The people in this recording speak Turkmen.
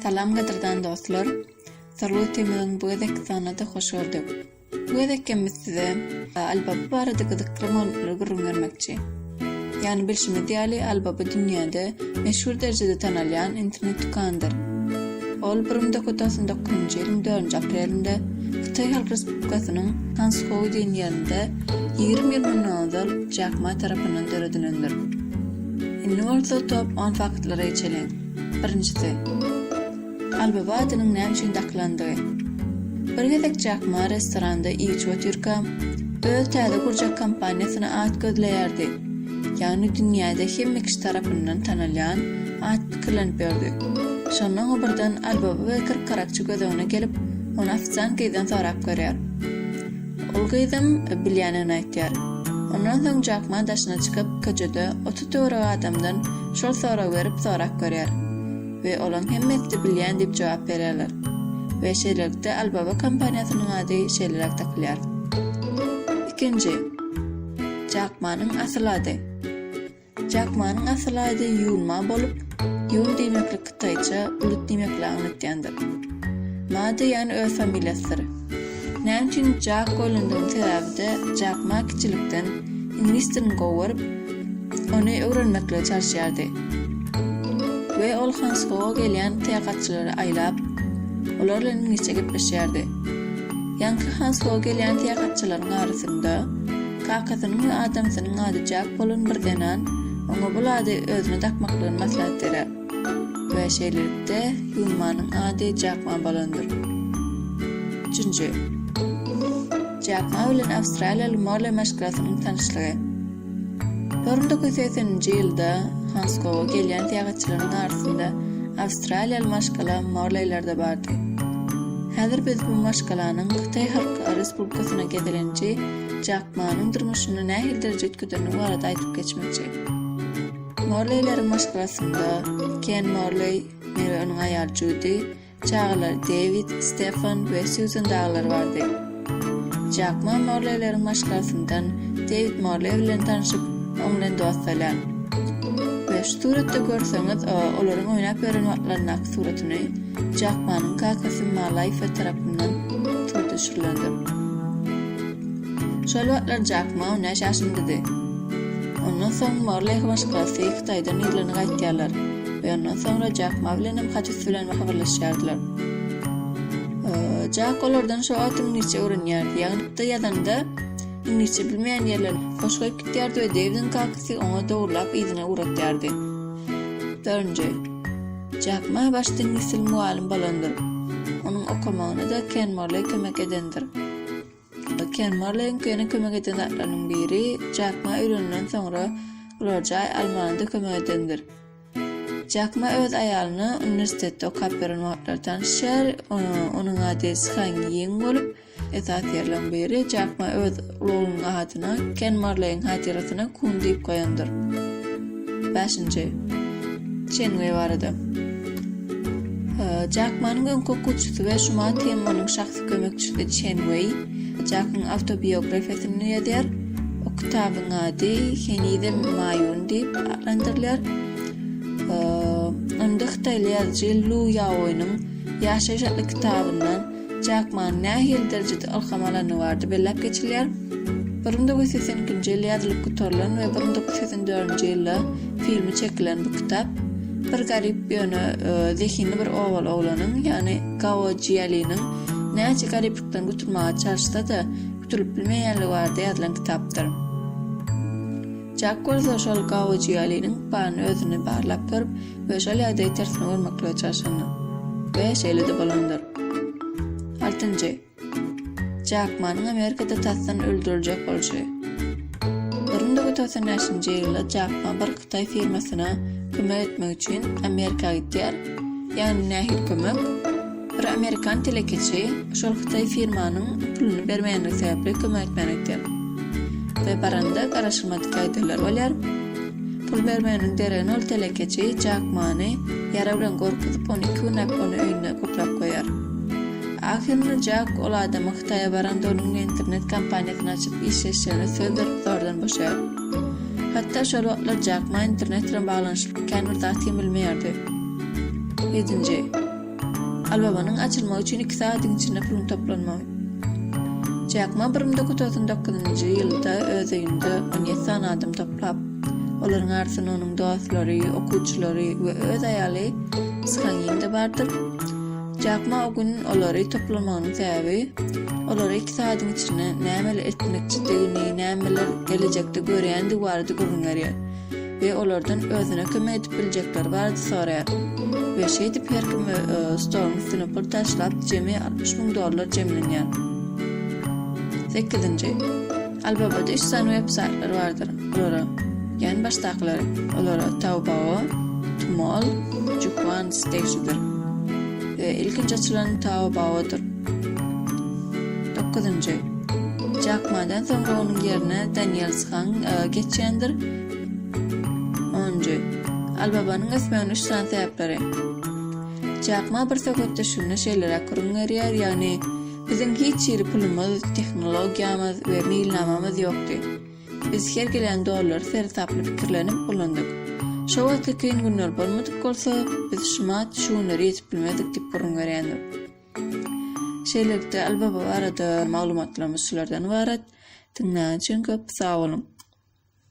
Salam gaderdan dostlar. Sarwetimiň bu edek sanata hoş gördük. Bu edekimiz size albaba barada gyzykdyrmaly görünmekçi. Yani bilşimi diýeli albaba dünýäde meşhur derejede tanalýan internet dukandyr. Ol 1999-njy ýylyň 4 aprelinde Xitay Halk Respublikasynyň Hanzhou diýilýände 20 ýyl nazal Jack Ma tarapyndan döredilendir. Indi top 10 faktlara geçelim. Birincisi, albaba adynyň näme üçin daklandygy. Bir gezek Jack Ma restoranda iç oturka öz täze kurjak kampaniýasyna at gözleýärdi. Yani dünýäde hemme kişi tarapyndan tanalýan at pikirlenip berdi. Şondan birden albaba we karakçy gözüne gelip onu afsan gyýdan sorap görýär. Ol gyýdym bilýänini aýtýar. Ondan soň Jack Ma daşyna çykyp köçede 30 töwre adamdan şol sorak berip sorap görýär. Ve olan hemmeti bilýän dip jogap berýärler. Ve şeýlelikde albaba kampaniýasynyň ady şeýlerak takylýar. Ikinji, Jack Ma'nyň asyl ady. Jack Ma'nyň asyl ady Yun Ma bolup, Yun diýmeklik Xitayça bulut diýmekle aňlatýandyr. Ma diýen öz familiýasydyr. Näme üçin Jack bolandygyň sebäbi Jack Ma kiçilikden ingliz dilini gowaryp, ony öwrenmekle çalışýardy. Ve ol Hanzhou'a gelýän täýakatçylary aýlap, olar bilen inglizçe gepleşýärdi. Ýanky Hanzhou'a gelýän täýakatçylaryň arasynda kakasynyň we adamsynyň ady Jack bolan birdenan oňa bu ady özüne takmaklygyny maslahat berýär. We şeýlelikde Yun Ma'nyň ady Jack Ma bolandyr. Üçinji, Jack Ma bilen Awstraliýaly morlay maşgalasynyň tanyşlygy. 1980-nji ýylda Hanzhou'a gelýän täýakatçylaryň arasynda Awstraliýaly maşgala morlaylarda bardy. Häzir biz bu maşgalanyň Xitay Halk Respublikasyna gedilenji Jack Ma'nyň durmuşyny nähil derejede etkilerini barada aýtyp geçmekçi. Morlaylaryň maşgalasynda Ken Morlay, we onuň aýaly Judy, çağlar David, Stefan we Susan daglar bardy. Jack Ma morlaylaryň maşgalasyndan David Morlay bilen tanyşyp oňdan dostalýar. Ve şu suratda görseňiz, olaryň oýnap beren wagtlarynyň ak suratyny Jack Ma'nyň kakasy Malay tarapyndan turda düşürilendir. Şol wagtlar Jack Ma ona şaşyndy. Ondan soň Morlay maşgalasy Xitaydan ýylyny gaýtýarlar. Ve ondan soňra Jack Ma bilen haçyş bilen habarlaşýardylar. Jack olardan şu atymyňça öwrenýärdi. Ýagny ýazanda inglizçe bilmeýän ýerler hoş goýup gitýärdi we David'in kakasy oňa dogurlap ýyzyna uratýardy. Dörnji, Jack Ma başda ingliz dil muallim bolandyr. Onuň okumagyna da Ken Morlay kömek edendir. Ken Morlay'ň kömek edenleriň biri Jack Ma öýrenden soňra ularja almanda kömek edendir. Jack Ma öz aýalyny uniwersitetde okap beren wagtlar tanışýar, onuň ady Han Ying bolup, esas ýerlerden biri Jack Ma öz ulugynyň adyna Ken Morlay'ň hatyrasyna Kun diýip goýandyr. 5-nji, Chen Wei barada. Jack Ma'nyň öňkü we şuma tem onuň şahsy kömekçisi Chen Wei, Jack'yň autobiografiýasyny ýazýar. O kitabyň ady Henide Mayun diýip adlandyrylýar. Onda Xitayly ýazgıcı Lu Yao'nyň ýaşaýyş adly kitabyndan Jack Ma nähil derejede alhamalany bardy bellep geçilýär. 1982-nji ýylda ýazylyp gutarylan we 1984-nji ýylda filmi çekilen bu kitap bir garip ýöne zehini bir owal oglanyň, ýani Gao Jialinyň näçe gariplikden gutulmaga çalışsa-da gutulup bilmeýänligi barada ýazylan kitapdyr. Jack şol Gao Jialinyň bany özüne barlap görüp we şol ýagdaý tersine görmekle çalışany we şeýle bolandyr. 6-njy, Jack Ma'nyň Amerikada tasdan öldüriljek bolşy. 1993-nji ýylda Jack Ma bir Xitay firmasyna kömek etmek üçin Amerikaga gitýär. Ýani nähil kömek? Bir Amerikan telekeçi şol Xitay firmanyň puluny bermeýänligi sebäpli kömek etmän etýär. Ve baranda garaşylmadyk aýdyrlar bolýar. Pul bermeýäniň deregen ol telekeçi Jack Ma'ny ýara bilen gorkutyp ony künnäp ony öýüne goplap goýar. Ahirinde Jack ol adamy Xitaýa baranda onuň internet kampaniýasyny açyp işleşýäni söýderip zordan boşaýar. Hatta şol wagtlar Jack Ma internet bilen baglanşyp kän bir zat bilmeýärdi. 7-nji, Albabanın açylmagy üçin 2 saatdyň içinde pul toplanmagy. Jackma 1999-njy ýylda öz öýünde 17 sany adam toplap, olaryň arasynda onuň dostlary, okuwçylary we öz aýaly Skanýynda bardyr. Jackma o gün olary toplamagynyň sebäbi, olary 2 saatdyň içinde nämeler etmekçidigini, nämeler gelecekde görýändi barada görünýär we olardan özüne kömek edip biljekler bardy soraýar. We şeýdip her kim stolun üstüne pul taşlap jemi $60,000 jemlenýär. 8-nji. Albabada 3 sany websaytlar bardyr. Olara ýani başdaklary, olara Taobao, Tmall, Juquan sitesidir. İlkinci açılan Taobao'dur. 9-njy. Jackma'dan soňra onuň ýerine Daniel Shan geçýändir. 10-njy. Albabanyň ismini 3 sany sebäpleri. Jackma bir söhbetde şunu şeýlere görünýär, ýani bizim hiç ýeri pulumyz, tehnologiýamyz we mailnamamyz ýokdy. Biz her gelen dollar sertaply pikirlenip bulandyk. Şo wagtly keyin günler bolmadyk bolsa, biz şumat şunlary ýetip bilmedik diýip görünýär. Şeýlekde albaba barada maglumatlarymyz şulardan ibaret. Dinleýän üçin köp sag bolun.